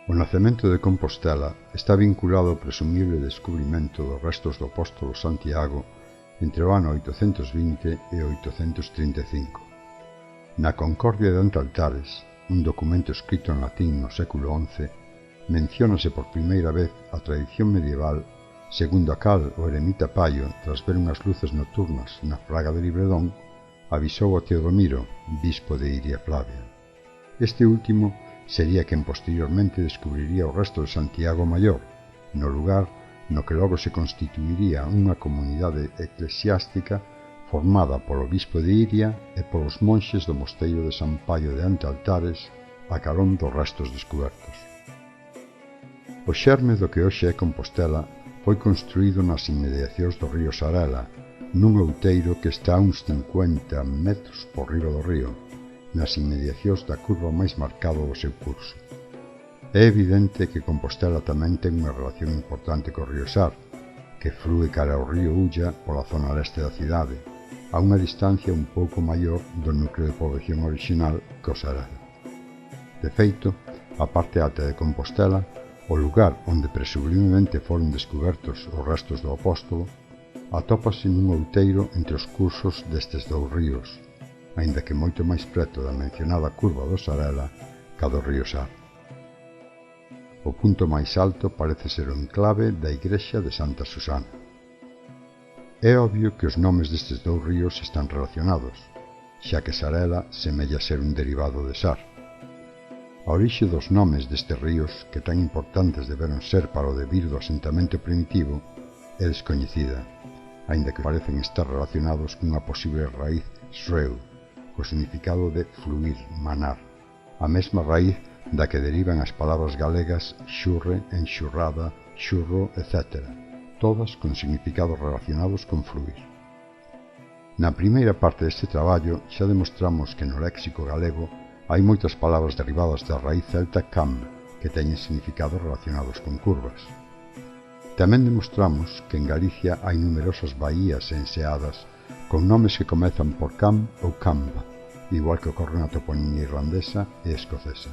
O nacemento de Compostela está vinculado ao presumible descubrimento dos restos do apóstolo Santiago entre o ano 820 e 835. Na Concordia de Antaltares, un documento escrito en latín no século XI, menciónase por primeira vez a tradición medieval segundo a cal o eremita Paio, tras ver unhas luces nocturnas na fraga de Libredón, avisou a Teodomiro, bispo de Iria Flavia. Este último sería quen posteriormente descubriría o resto de Santiago Maior, no lugar no que logo se constituiría unha comunidade eclesiástica formada polo bispo de Iria e polos monxes do mosteiro de San Paio de Antaltares a carón dos restos descubertos. O xerme do que hoxe é Compostela foi construído nas inmediacións do río Sarela, nun outeiro que está a uns 50 metros por riba do río, nas inmediacións da curva máis marcada do seu curso. É evidente que Compostela tamén ten unha relación importante co río Sar, que flúe cara ao río Ulla pola zona leste da cidade, a unha distancia un pouco maior do núcleo de poboación original que o Sarela. De feito, a parte alta de Compostela, o lugar onde presumiblemente foron descubertos os restos do apóstolo, atópase nun outeiro entre os cursos destes dous ríos, aínda que moito máis preto da mencionada curva do Sarela ca do río Sar. O punto máis alto parece ser o enclave da igrexa de Santa Susana. É obvio que os nomes destes dous ríos están relacionados, xa que Sarela semella ser un derivado de Sar. A orixe dos nomes destes ríos, que tan importantes deberon ser para o devir do asentamento primitivo, é descoñecida, aínda que parecen estar relacionados cunha posible raíz sreu, co significado de fluir, manar, a mesma raíz da que derivan as palabras galegas xurre, enxurrada, xurro, etc., todas con significados relacionados con fluir. Na primeira parte deste traballo xa demostramos que no léxico galego hai moitas palabras derivadas da raíz celta cam, que teñen significados relacionados con curvas. Tamén demostramos que en Galicia hai numerosas baías e enseadas con nomes que comezan por cam ou camba, igual que ocorre na toponimia irlandesa e escocesa.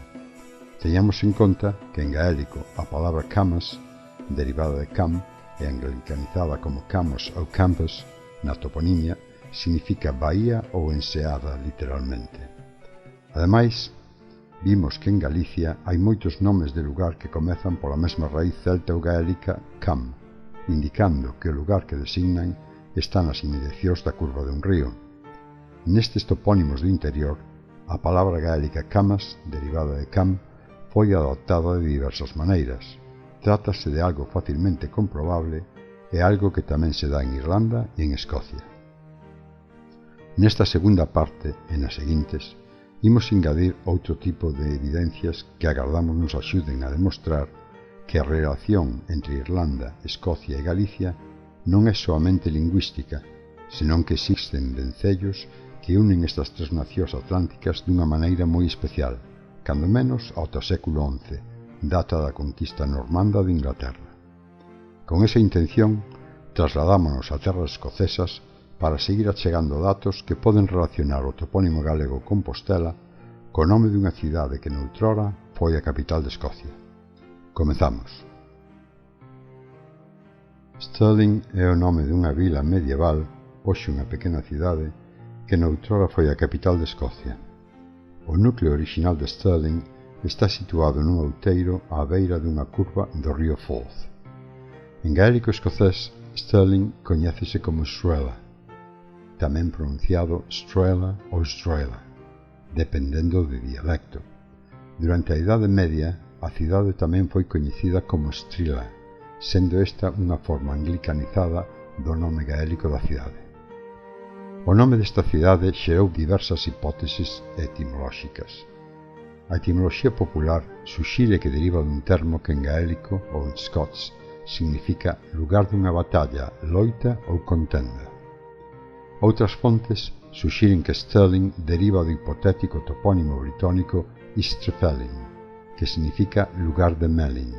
Teñamos en conta que en gaélico a palabra camas, derivada de cam e anglicanizada como camos ou campus na toponimia, significa baía ou enseada literalmente. Ademais, vimos que en Galicia hai moitos nomes de lugar que comezan pola mesma raíz celta ou gaélica cam, indicando que o lugar que designan está nas inmediacións da curva dun río. Nestes topónimos do interior, a palabra gaélica camas, derivada de cam, foi adoptada de diversas maneiras. Trátase de algo facilmente comprobable e algo que tamén se dá en Irlanda e en Escocia. Nesta segunda parte, e nas seguintes, imos engadir outro tipo de evidencias que agardamos nos axuden a demostrar que a relación entre Irlanda, Escocia e Galicia non é soamente lingüística, senón que existen vencellos que unen estas tres nacións atlánticas dunha maneira moi especial, cando menos ao século XI, data da conquista normanda de Inglaterra. Con esa intención, trasladámonos a terras escocesas para seguir achegando datos que poden relacionar o topónimo galego Compostela co nome dunha cidade que noutrora foi a capital de Escocia. Comezamos. Stirling é o nome dunha vila medieval, hoxe unha pequena cidade, que noutrora foi a capital de Escocia. O núcleo original de Stirling está situado nun outeiro á beira dunha curva do río Forth. En gaélico escocés, Stirling coñécese como Strela, tamén pronunciado Strela ou Strela, dependendo do dialecto. Durante a Idade Media, a cidade tamén foi coñecida como Strila, sendo esta unha forma anglicanizada do nome gaélico da cidade. O nome desta cidade xerou diversas hipóteses etimolóxicas. A etimoloxía popular suxire que deriva dun termo que en gaélico ou en scots significa lugar dunha batalla, loita ou contenda. Outras fontes suxiren que Stirling deriva do hipotético topónimo britónico Istrefelin, que significa lugar de Melin,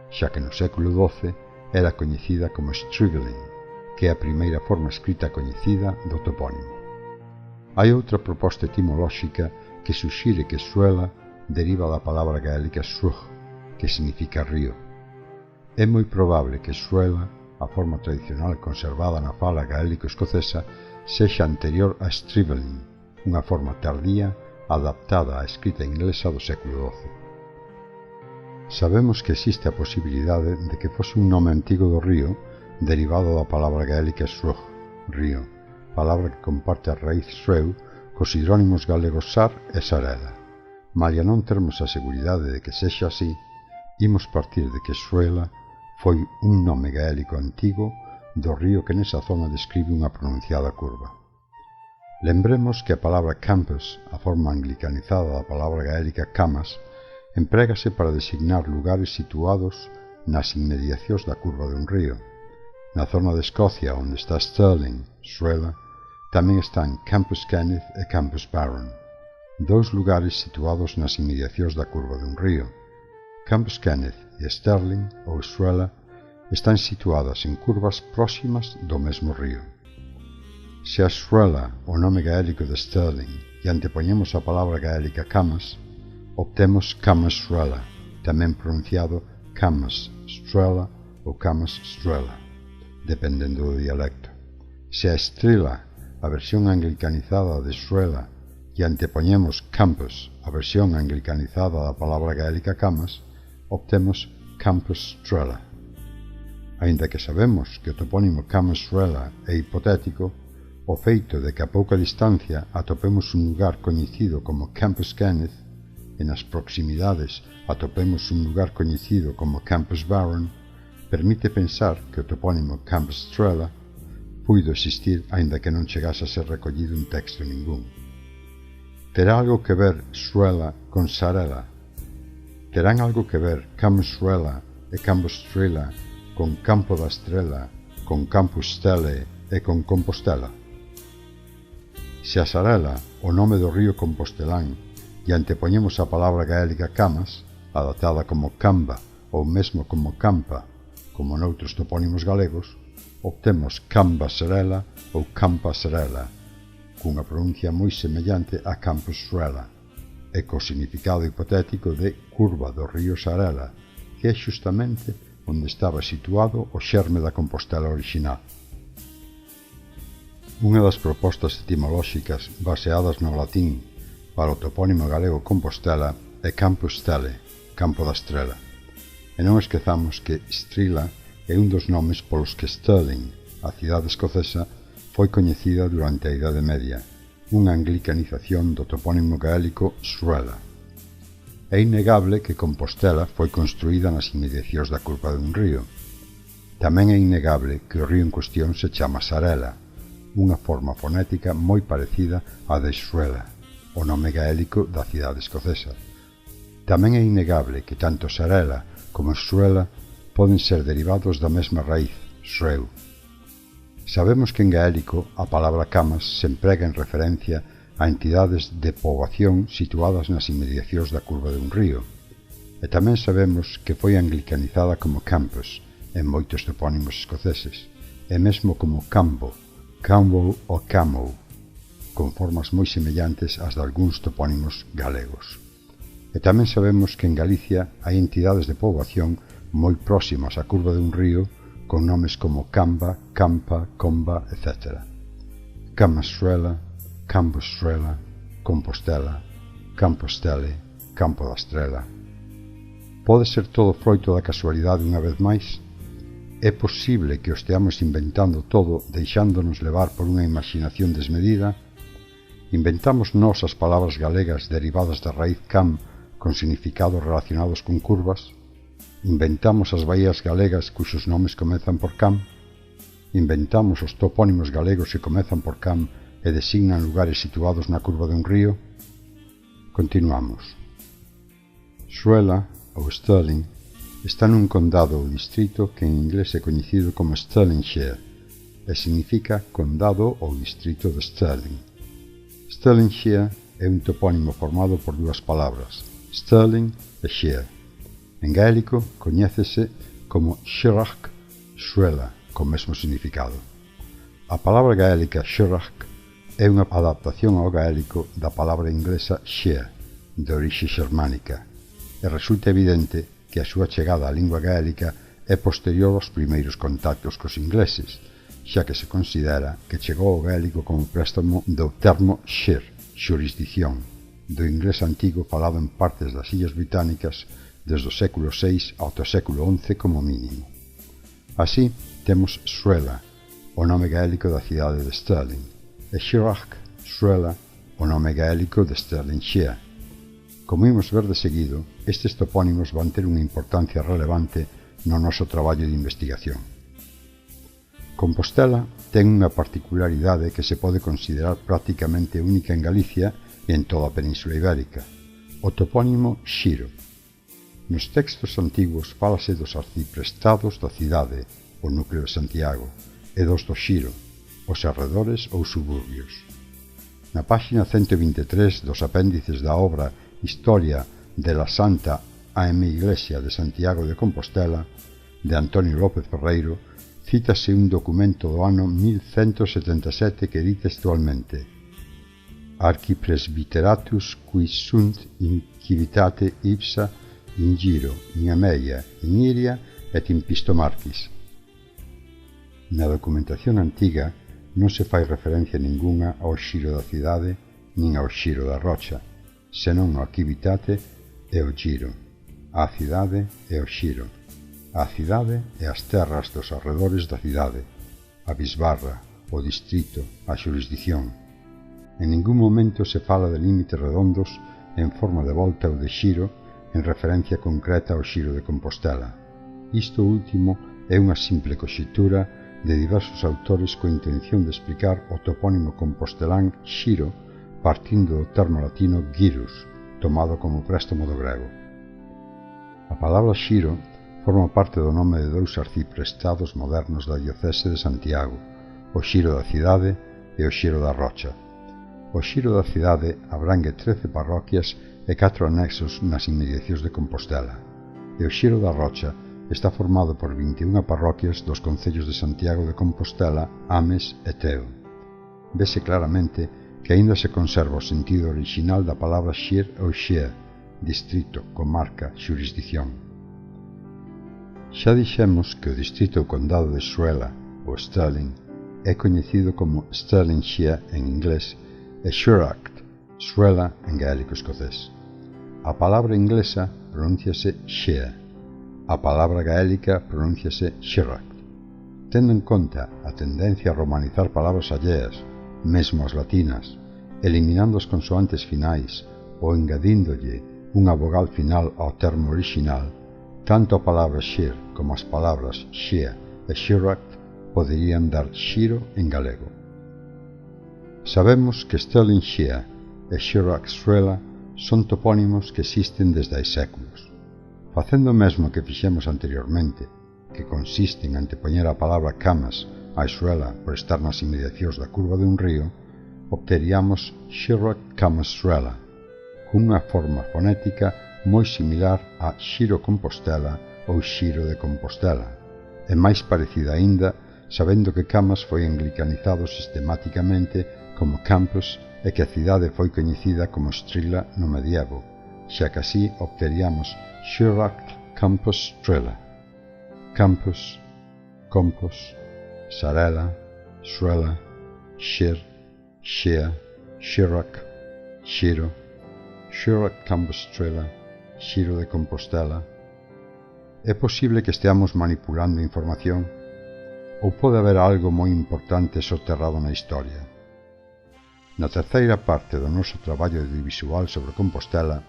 xa que no século XII era coñecida como Strivelin, que é a primeira forma escrita coñecida do topónimo. Hai outra proposta etimolóxica que suxire que Suela deriva da palabra gaélica srug, que significa río. É moi probable que Suela, a forma tradicional conservada na fala gaélico-escocesa, sexa anterior a Strivelin, unha forma tardía adaptada á escrita inglesa do século XII. Sabemos que existe a posibilidade de que fose un nome antigo do río derivado da palabra gaélica srug, río, palabra que comparte a raíz sreu cos hidrónimos galegos sar e sarela. Malia non termos a seguridade de que sexa así, imos partir de que Suela foi un nome gaélico antigo do río que nesa zona describe unha pronunciada curva. Lembremos que a palabra campus, a forma anglicanizada da palabra gaélica camas, emprégase para designar lugares situados nas inmediacións da curva de un río. Na zona de Escocia onde está Stirling, Suela, tamén están Campus Kenneth e Campus Barron, dous lugares situados nas inmediacións da curva de un río. Campus Kenneth e Stirling, ou Suela, están situadas en curvas próximas do mesmo río. Se a Suela, o nome gaélico de Stirling, e antepoñemos a palabra gaélica camas, obtemos Camas Suela, tamén pronunciado Camas Strela ou Camas Strela, dependendo do dialecto. Se a Strela, a versión anglicanizada de Suela, e antepoñemos Campus, a versión anglicanizada da palabra gaélica camas, obtemos Campus Strela. Aínda que sabemos que o topónimo Camas Strela é hipotético, o feito de que a pouca distancia atopemos un lugar coñecido como Campus Kenneth e nas proximidades atopemos un lugar coñecido como Campus Barron, permite pensar que o topónimo Campus Strela puido existir aínda que non chegase a ser recollido en texto ningún. Terá algo que ver Suela con Sarela? Terán algo que ver Campus Suela e Campus Strela con Campo da Estrela, con Campus Stele e con Compostela? Se a Sarela, o nome do río compostelán, e antepoñemos a palabra gaélica camas, adaptada como camba ou mesmo como campa, como noutros topónimos galegos, obtemos Camba Serela ou Campa Serela, cunha pronuncia moi semellante a Campus Suela, e co significado hipotético de curva do río Sarela, que é xustamente onde estaba situado o xerme da Compostela orixinal. Unha das propostas etimolóxicas baseadas no latín para o topónimo galego Compostela é Campus Stele, Campo da Estrela. E non esquezamos que Strila é un dos nomes polos que Stirling, a cidade escocesa, foi coñecida durante a Idade Media, unha anglicanización do topónimo gaélico Suela. É innegable que Compostela foi construída nas inmediacións da curva dun río. Tamén é innegable que o río en cuestión se chama Sarela, unha forma fonética moi parecida á de Suela, o nome gaélico da cidade escocesa. Tamén é innegable que tanto Sarela como Suela poden ser derivados da mesma raíz, sreu. Sabemos que en gaélico a palabra camas se emprega en referencia a entidades de poboación situadas nas inmediacións da curva de un río, e tamén sabemos que foi anglicanizada como campus en moitos topónimos escoceses, e mesmo como cambo, Campbell ou Camou, con formas moi semellantes ás de algúns topónimos galegos. E tamén sabemos que en Galicia hai entidades de poboación moi próximas á curva dun río con nomes como Camba, Campa, Comba, etc. Camasruela, Cambostrela, Compostela, Campostele, Campo da Estrela. Pode ser todo froito da casualidade unha vez máis? É posible que o esteamos inventando todo deixándonos levar por unha imaginación desmedida? Inventamos nós as palabras galegas derivadas da raíz cam con significados relacionados con curvas? Inventamos as baías galegas cuxos nomes comezan por cam? Inventamos os topónimos galegos que comezan por cam e designan lugares situados na curva dun río? Continuamos. Suela, ou Stirling, está nun condado ou distrito que en inglés é coñecido como Stirlingshire e significa condado ou distrito de Stirling. Stirlingshire é un topónimo formado por dúas palabras, Stirling e Shire. En gaélico coñécese como Shirach Suela, con mesmo significado. A palabra gaélica Shirach é unha adaptación ao gaélico da palabra inglesa share, de orixe xermánica, e resulta evidente que a súa chegada á lingua gaélica é posterior aos primeiros contactos cos ingleses, xa que se considera que chegou ao gaélico como préstamo do termo shire, xurisdición, do inglés antigo falado en partes das illas británicas desde o século VI ao século XI como mínimo. Así, temos Sruela, o nome gaélico da cidade de Stirling, e Shirach, Sruela, o nome gaélico de Stirlingshire. Como imos ver de seguido, estes topónimos van ter unha importancia relevante no noso traballo de investigación. Compostela ten unha particularidade que se pode considerar prácticamente única en Galicia e en toda a Península Ibérica, o topónimo Xiro. Nos textos antigos fálase dos arciprestados da cidade, o núcleo de Santiago, e dos do Xiro, os arredores ou suburbios. Na páxina 123 dos apéndices da obra Historia de la Santa A.M. Iglesia de Santiago de Compostela, de Antonio López Ferreiro, cítase un documento do ano 1177 que di textualmente: Archipresbiteratus qui sunt in civitate ipsa in Giro, in Ameia, in Iria et in Pistomarquis. Na documentación antiga non se fai referencia ningunha ao Xiro da cidade nin ao Xiro da Rocha, senón ao Civitate e ao Giro, a cidade e o Xiro, a cidade e as terras dos arredores da cidade, a bisbarra, o distrito, a xurisdición. En ningún momento se fala de límites redondos en forma de volta ou de xiro en referencia concreta ao Xiro de Compostela. Isto último é unha simple conxectura de diversos autores coa intención de explicar o topónimo compostelán Xiro partindo do termo latino gyrus, tomado como préstamo do grego. A palabra Xiro forma parte do nome de dous arciprestados modernos da diocese de Santiago, o Xiro da cidade e o Xiro da Rocha. O Xiro da cidade abrangue 13 parroquias e 4 anexos nas inmediacións de Compostela, e o Xiro da Rocha está formado por 21 parroquias dos concellos de Santiago de Compostela, Ames e Teo. Vese claramente que aínda se conserva o sentido orixinal da palabra xir ou xer, distrito, comarca, xurisdición. Xa dixemos que o distrito ou condado de Sruela, ou Stirling, é coñecido como Stirlingshire en inglés e Shiracht, Sruela en gaélico escocés. A palabra inglesa pronúnciase shire, a palabra gaélica pronúnciase Shiracht. Tendo en conta a tendencia a romanizar palabras alleas, mesmo as latinas, eliminando as consoantes finais ou engadíndolle unha vogal final ao termo orixinal, tanto a palabra xir como as palabras xia e xiracht poderían dar xiro en galego. Sabemos que Stirlingshire e Shiracht Sruela son topónimos que existen desde hai séculos. Facendo o mesmo que fixemos anteriormente, que consiste en antepoñer a palabra Camas a Sruela por estar nas inmediacións da curva de un río, obteríamos Shiracht Camas Sruela, cunha forma fonética moi similar a Xiro Compostela ou Xiro de Compostela, e máis parecida aínda sabendo que Camas foi anglicanizado sistematicamente como Campus e que a cidade foi coñecida como Strila no medievo, xa que así obteríamos Shiracht Campus Strela. Campus, Compos, Sarela, Sruela, Xir, Xia, Shiracht, Xiro, Shiracht Campus Strela, Xiro de Compostela. É posible que esteamos manipulando información ou pode haber algo moi importante soterrado na historia. Na terceira parte do noso traballo audiovisual sobre Compostela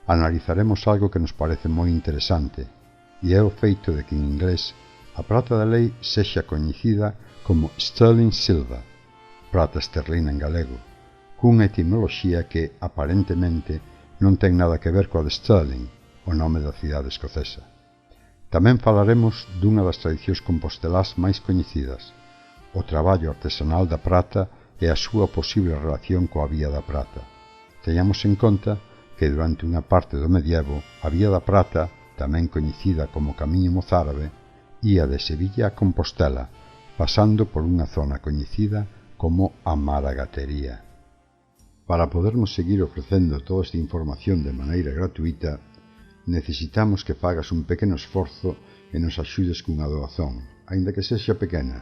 analizaremos algo que nos parece moi interesante e é o feito de que en inglés a prata da lei sexa coñecida como sterling silver, prata esterlina en galego, cunha etimoloxía que, aparentemente, non ten nada que ver coa de Stirling, o nome da cidade escocesa. Tamén falaremos dunha das tradicións compostelás máis coñecidas, o traballo artesanal da prata e a súa posible relación coa Vía da Prata. Teñamos en conta que durante unha parte do medievo a Vía da Prata, tamén coñecida como Camiño Mozárabe, ía de Sevilla a Compostela, pasando por unha zona coñecida como a Maragatería. Para podermos seguir ofrecendo toda esta información de maneira gratuita, necesitamos que fagas un pequeno esforzo e nos axudes cunha doazón, aínda que sexa pequena,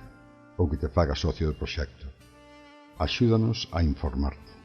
ou que te fagas socio do proxecto. Axúdanos a informarte.